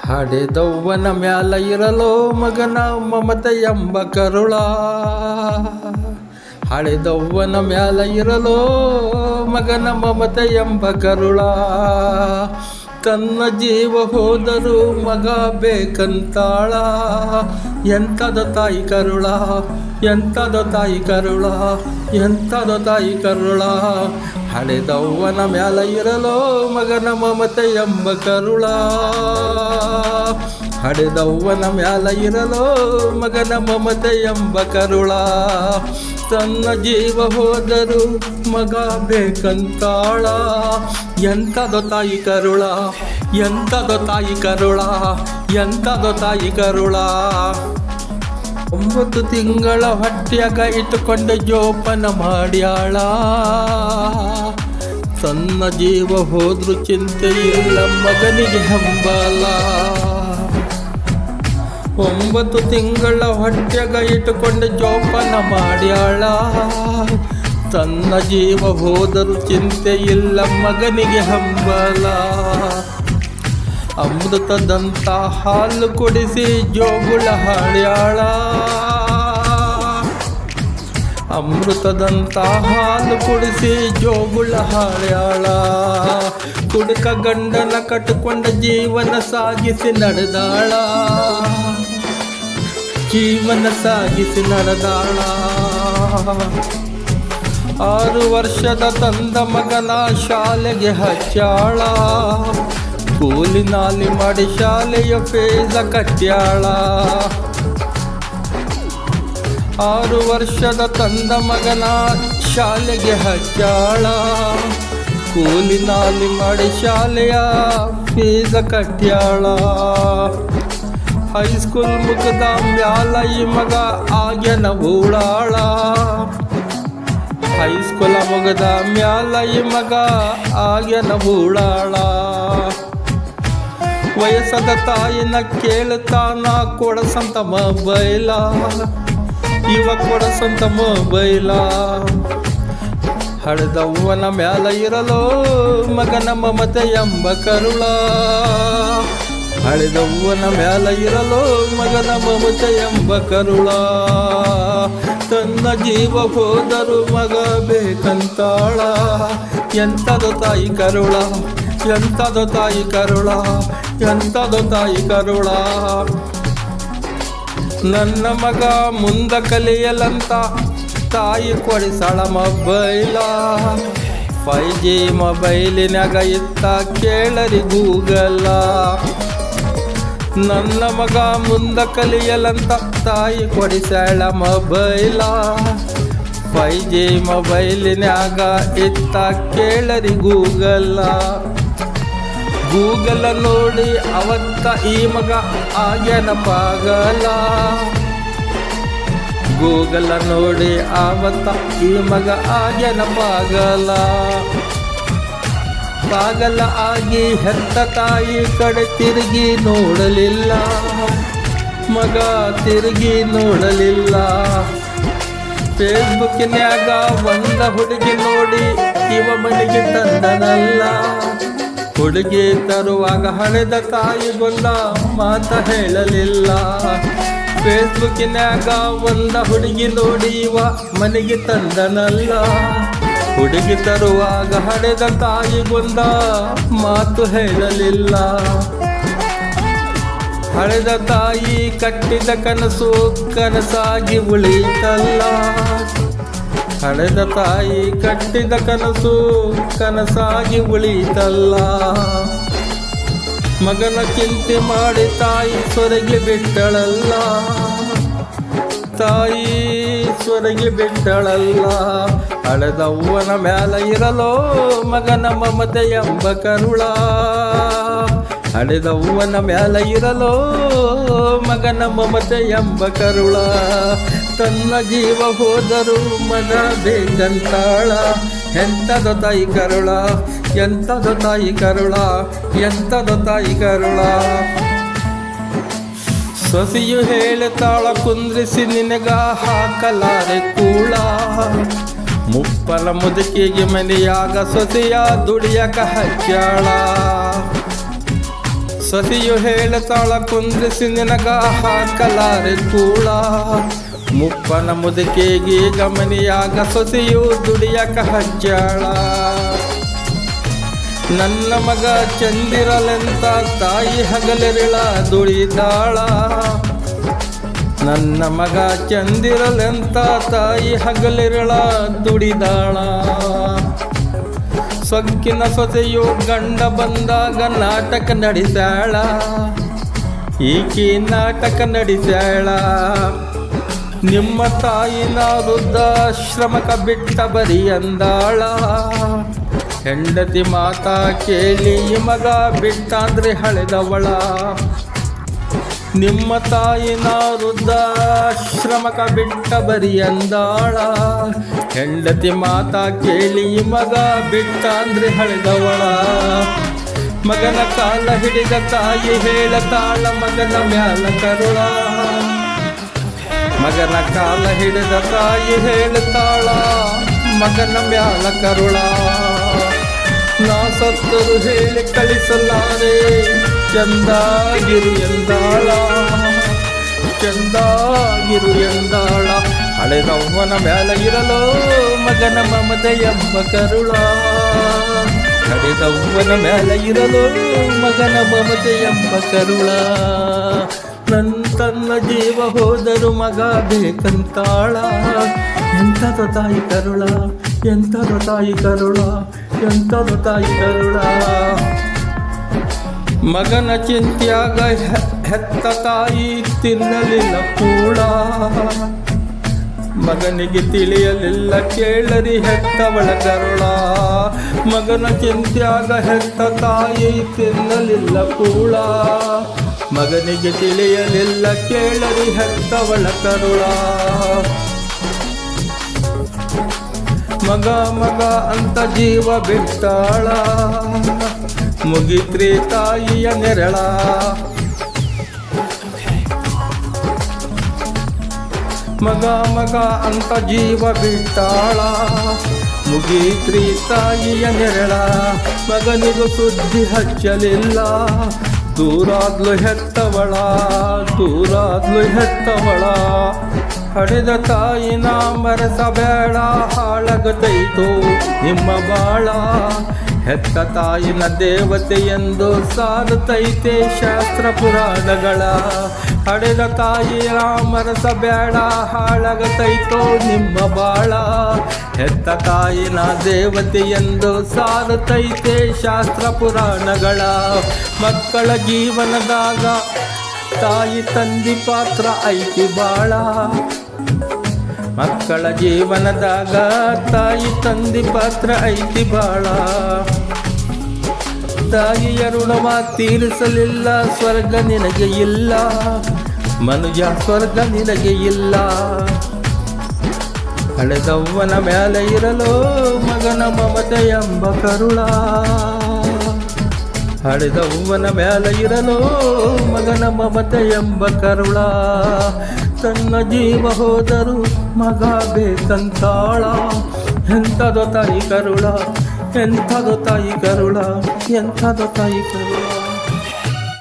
ಹಡೆದವ್ವನ ಮ್ಯಾಲ ಇರಲೋ ಮಗನ ಮಮತೆ ಎಂಬ ಕರುಳ. ಹಡೆದವ್ವನ ಮ್ಯಾಲ ಇರಲೋ ಮಗನ ಮಮತೆ ಎಂಬ ಕರುಳ. ತನ್ನ ಜೀವ ಹೋದರೂ ಮಗ ಬೇಕಂತಾಳ. ಎಂಥದ ತಾಯಿ ಕರುಳ, ಎಂಥದ ತಾಯಿ ಕರುಳ, ಎಂಥದ ತಾಯಿ ಕರುಳ. ಹಡೆದವ್ವನ ಮ್ಯಾಲ ಇರಲೋ ಮಗನ ಮಮತೆ ಎಂಬ ಕರುಳ. ಹಡೆದವ್ವನ ಮ್ಯಾಲ ಇರಲೋ ಮಗನ ಮಮತೆ ಎಂಬ ಕರುಳ. ತನ್ನ ಜೀವ ಹೋದರೂ ಮಗ ಬೇಕಂತಾಳ. ಎಂಥದೋ ತಾಯಿ ಕರುಳ, ಎಂಥದೋ ತಾಯಿ ಕರುಳ, ಎಂಥದೋ ತಾಯಿ ಕರುಳ. 9 ತಿಂಗಳ ಹೊಟ್ಟೆಯಾಗ ಇಟ್ಟುಕೊಂಡು ಜೋಪಾನ ಮಾಡ್ಯಾಳ. ತನ್ನ ಜೀವ ಹೋದ್ರೂ ಚಿಂತೆ ಇಲ್ಲ ಮಗನಿಗೆ ಹಂಬಲ. 9 ತಿಂಗಳ ಹೊಟ್ಟೆಯಾಗ ಇಟ್ಟುಕೊಂಡು ಜೋಪಾನ ಮಾಡ್ಯಾಳ. ತನ್ನ ಜೀವ ಹೋದರೂ ಚಿಂತೆ ಇಲ್ಲ ಮಗನಿಗೆ ಹಂಬಲ. ಅಮೃತದಂತ ಹಾಲು ಕುಡಿಸಿ ಜೋಗುಳ ಹಾಡ್ಯಾಳ. ಅಮೃತದಂತ ಹಾಲು ಕುಡಿಸಿ ಜೋಗುಳ ಹಾಡ್ಯಾಳ. ಕುಡುಕ ಗಂಡನ ಕಟ್ಟಿಕೊಂಡ ಜೀವನ ಸಾಗಿಸಿ ನಡೆದಾಳ. ಜೀವನ ಸಾಗಿಸಿ ನಡೆದಾಳ. 6 ವರ್ಷದ ತಂದ ಮಗನ ಶಾಲೆಗೆ ಹಚ್ಚಾಳ. ಕೂಲಿ ನಾಲಿ ಮಾಡಿ ಶಾಲೆಯ ಫೀಸ ಕಟ್ಟ್ಯಾಳ. 6 ವರ್ಷದ ತಂದ ಮಗನ ಶಾಲೆಗೆ ಹಚ್ಚಾಳ. ಕೂಲಿ ನಾಲಿ ಮಾಡಿ ಶಾಲೆಯ ಫೀಸ ಕಟ್ಟ್ಯಾಳ. ಹೈಸ್ಕೂಲ್ ಮುಗಿದ ಮ್ಯಾಲ ಈ ಮಗ ಆಗ್ಯನ ಊಳಾಳ. ಹೈಸ್ಕೂಲ ಮುಗಿದ ಮ್ಯಾಲ ಈ ಮಗ ಆಗ್ಯನ ಊಳಾಳ. ವಯಸ್ಸದ ತಾಯಿನ ಕೇಳ್ತಾನ ಕೊಡಸಂತ ಮೊಬೈಲ. ಇವ ಕೊಡಸಂತ ಮೊಬೈಲ. ಹಡೆದವ್ವನ ಮ್ಯಾಲ ಇರಲೋ ಮಗನ ಮಮತೆ ಎಂಬ ಕರುಳ. ಹಡೆದವ್ವನ ಮ್ಯಾಲ ಇರಲೋ ಮಗನ ಮಮತೆ ಎಂಬ ಕರುಳ. ತನ್ನ ಜೀವ ಹೋದರೂ ಮಗ ಬೇಕಂತಾಳ. ಎಂಥದೋ ತಾಯಿ ಕರುಳ, ಎಂಥದೋ ತಾಯಿ ಕರುಳ, ಎಂಥದೋ ತಾಯಿ ಕರುಳ. ನನ್ನ ಮಗ ಮುಂದ ಕಲಿಯಲಂತ ತಾಯಿ ಕೊಡಿಸಾಳ ಮೊಬೈಲ. 5G ಮೊಬೈಲಿನಾಗ ಇತ್ತ ಕೇಳರಿ ಗೂಗಲ. ನನ್ನ ಮಗ ಮುಂದ ಕಲಿಯಲಂತ ತಾಯಿ ಕೊಡಿಸಾಳ ಮೊಬೈಲ. 5G ಮೊಬೈಲಿನಾಗ ಇತ್ತ ಕೇಳರಿ ಗೂಗಲ. ಗೂಗಲ ನೋಡಿ ಅವತ್ತ ಈ ಮಗ ಆಗ್ಯನ ಪಾಗಲ. ಗೂಗಲ ನೋಡಿ ಅವತ್ತ ಈ ಮಗ ಆಗ್ಯನ ಪಾಗಲ. ಪಾಗಲ ಆಗಿ ಹೆತ್ತ ತಾಯಿ ಕಡೆ ತಿರುಗಿ ನೋಡಲಿಲ್ಲ. ಮಗ ತಿರುಗಿ ನೋಡಲಿಲ್ಲ. ಫೇಸ್ಬುಕ್ನ್ಯಾಗ ಒಂದ ಹುಡುಗಿ ನೋಡಿ ಇವ ಮನೆಗೆ ತಂದನಲ್ಲ. ಹುಡುಗಿ ತರುವಾಗ ಹಳೆದ ತಾಯಿ ಬಂದ ಮಾತ ಹೇಳಲಿಲ್ಲ. ಫೇಸ್ಬುಕ್ನ್ಯಾಗ ಒಂದ ಹುಡುಗಿ ನೋಡಿ ಇವ ಮನೆಗೆ ತಂದನಲ್ಲ. ಹುಡುಗಿ ತರುವಾಗ ಹಳೆದ ತಾಯಿ ಬಂದ ಮಾತು ಹೇಳಲಿಲ್ಲ. ಹಳೆದ ತಾಯಿ ಕಟ್ಟಿದ ಕನಸು ಕನಸಾಗಿ ಉಳಿತಲ್ಲ. ಹಳೆದ ತಾಯಿ ಕಟ್ಟಿದ ಕನಸು ಕನಸಾಗಿ ಉಳಿತಲ್ಲ. ಮಗನ ಚಿಂತೆ ಮಾಡಿ ತಾಯಿ ಸೊರಗಿ ಬಿಟ್ಟಳಲ್ಲ. ತಾಯಿ ಸೊರಗಿ ಬಿಟ್ಟಳಲ್ಲ. ಹಳೆದವ್ವನ ಮ್ಯಾಲ ಇರಲೋ ಮಗನ ಮಮತೆ ಎಂಬ ಕರುಳ. ಹಡೆದವ್ವನ ಮ್ಯಾಲ ಇರಲೋ ಮಗನ ಮಮತೆ ಎಂಬ ಕರುಳ. ತನ್ನ ಜೀವ ಹೋದರೂ ಮಗ ಬೇಕಂತಾಳ. ಎಂಥದೋ ತಾಯಿ ಕರುಳ, ಎಂಥದೋ ತಾಯಿ ಕರುಳ, ಎಂಥದೋ ತಾಯಿ ಕರುಳ. ಸೊಸೆಯು ಹೇಳ್ತಾಳ ಕುಂದ್ರಿಸಿ ನಿನಗ ಹಾಕಲಾರೆ ಕೂಳ. ಮುಪ್ಪಲ ಮುದುಕಿಗೆ ಮನೆಯಾಗ ಸೊಸೆಯ ದುಡಿಯಕ ಹಚ್ಚಾಳ. ಸೊಸೆಯು ಹೇಳತಾಳ ಕುಂದ್ರಿಸಿ ನಿನಗ ಹಾಕಲಾರೆ ಕೂಳ. ಮುಪ್ಪನ ಮುದುಕೆಗೆ ಗಮನಿಯಾಗ ಸೊಸೆಯು ದುಡಿಯಕ ಹಜ್ಜಾಳ. ನನ್ನ ಮಗ ಚಂದಿರಲೆಂತ ತಾಯಿ ಹಗಲಿರಳ ದುಡಿದಾಳ. ನನ್ನ ಮಗ ಚಂದಿರಲೆಂತ ತಾಯಿ ಹಗಲಿರಳ ದುಡಿದಾಳ. ಸೊಕ್ಕಿನ ಸೊಸೆಯು ಗಂಡ ಬಂದಾಗ ನಾಟಕ ನಡೆಸ್ಯಾಳ. ಈಕಿ ನಾಟಕ ನಡೆಸ್ಯಾಳ. ನಿಮ್ಮ ತಾಯಿನ ವೃದ್ಧಾಶ್ರಮಕ ಬಿಟ್ಟ ಬರಿ ಅಂದಾಳ. ಹೆಂಡತಿ ಮಾತಾ ಕೇಳಿ ಮಗ ಬಿಟ್ಟಾದ್ರೆ ಹಳೆದವಳ. ನಿಮ್ಮ ತಾಯಿನ ವೃದ್ಧಾಶ್ರಮಕ ಬಿಟ್ಟ ಬರಿ ಅಂದಾಳ. ಹೆಂಡತಿ ಮಾತಾ ಕೇಳಿ ಮಗ ಬಿಟ್ಟಾದ್ರೆ ಹಳೆದವಳ. ಮಗನ ಕಾಲ ಹಿಡಿದ ತಾಯಿ ಹೇಳತಾಳ ಮಗನ ಮ್ಯಾಲ ಕರುಳ. ಮಗನ ಕಾಲ ಹಿಡಿದ ತಾಯಿ ಹೇಳತಾಳ ಮಗನ ಮ್ಯಾಲ ಕರುಳ. ನಾ ಸತ್ತರು ಹೇಳಿ ಕಳಿಸಲಾರೆ ಚಂದಾಗಿರು ಎಂದಾಳ. ಚಂದಾಗಿರು ಎಂದಾಳ. ಹಳೆದವ್ವನ ಮ್ಯಾಲ ಇರಲೋ ಮಗನ ಮಮತೆ ಎಂಬ ಕರುಳ. ಹಳೆದವ್ವನ ಮ್ಯಾಲ ಇರಲೋ ಮಗನ ಮಮತೆ ಎಂಬ ಕರುಳ. ತನ್ನ ಜೀವ ಹೋದರು ಮಗ ಬೇಕಂತಾಳ. ಎಂಥದು ತಾಯಿ ಕರುಳ, ಎಂಥದು ತಾಯಿ ಕರುಳ, ಎಂಥದು ತಾಯಿ ಕರುಳ. ಮಗನ ಚಿಂತ್ಯಾಗ ಹೆತ್ತ ತಾಯಿ ತಿನ್ನಲಿಲ್ಲ ಕೂಳ. ಮಗನಿಗೆ ತಿಳಿಯಲಿಲ್ಲ ಕೇಳರಿ ಹೆತ್ತವಳ ಕರುಳ. ಮಗನ ಚಿಂತ್ಯಾಗ ಹೆತ್ತ ತಾಯಿ ತಿನ್ನಲಿಲ್ಲ ಕೂಳ. ಮಗನಿಗೆ ತಿಳಿಯಲಿಲ್ಲ ಕೇಳರಿ ಹೆತ್ತವಳ ಕರುಳ. ಮಗ ಮಗ ಅಂತ ಜೀವ ಬಿಟ್ಟಾಳ. ಮುಗಿತ್ರಿ ತಾಯಿಯ ನೆರಳ. ಮಗ ಮಗ ಅಂತ ಜೀವ ಬಿಟ್ಟಾಳ. ಮುಗಿತ್ರಿ ತಾಯಿಯ ನೆರಳ. ಮಗನಿಗೂ ಸುದ್ದಿ ಹಚ್ಚಲಿಲ್ಲ. ದೂರಾದ್ಲು ಹೆತ್ತವಳ, ದೂರಾದ್ಲು ಹೆತ್ತವಳ. ಹಡೆದ ತಾಯಿನ ಮರೆಸಬೇಡ ಹಾಳಾಗತೈತೋ ನಿಮ್ಮ ಬಾಳ. ಹೆತ್ತ ತಾಯಿನ ದೇವತೆ ಎಂದು ಸಾರುತ್ತೈತೆ ಶಾಸ್ತ್ರ ಪುರಾಣಗಳ. ಹಡೆದ ತಾಯಿನ ಮರೆಸಬೇಡ ಹಾಳಾಗತೈತೋ ನಿಮ್ಮ ಬಾಳ. ಹೆತ್ತ ತಾಯಿನ ದೇವತೆ ಎಂದು ಸಾರುತ್ತೈತೆ ಶಾಸ್ತ್ರ ಪುರಾಣಗಳ. ಮಕ್ಕಳ ಜೀವನದಾಗ ತಾಯಿ ತಂದಿ ಪಾತ್ರ ಐತಿ ಬಾಳ. ಮಕ್ಕಳ ಜೀವನದಾಗ ತಾಯಿ ತಂದಿ ಪಾತ್ರ ಐತಿ ಬಾಳ. ತಾಯಿಯ ಋಣವ ತೀರಿಸಲಿಲ್ಲ ಸ್ವರ್ಗ ನಿನಗೆ ಇಲ್ಲ. ಮನುಜ ಸ್ವರ್ಗ ನಿನಗೆ ಇಲ್ಲ. ಹಳೆದವ್ವನ ಮ್ಯಾಲೆ ಇರಲೋ ಮಗನ ಮಮತೆ ಎಂಬ ಕರುಳ. ಹಳೆದವ್ವನ ಮ್ಯಾಲೆ ಇರಲೋ ಮಗನ ಮಮತೆ ಎಂಬ ಕರುಳ. ತನ್ನ ಜೀವ ಹೋದರು ಮಗ ಬೇಕಂತಾಳ. ಎಂಥದೋ ತಾಯಿ ಕರುಳ, ಎಂಥದೋ ತಾಯಿ ಕರುಳ, ಎಂಥದೋ ತಾಯಿ ಕರುಳ.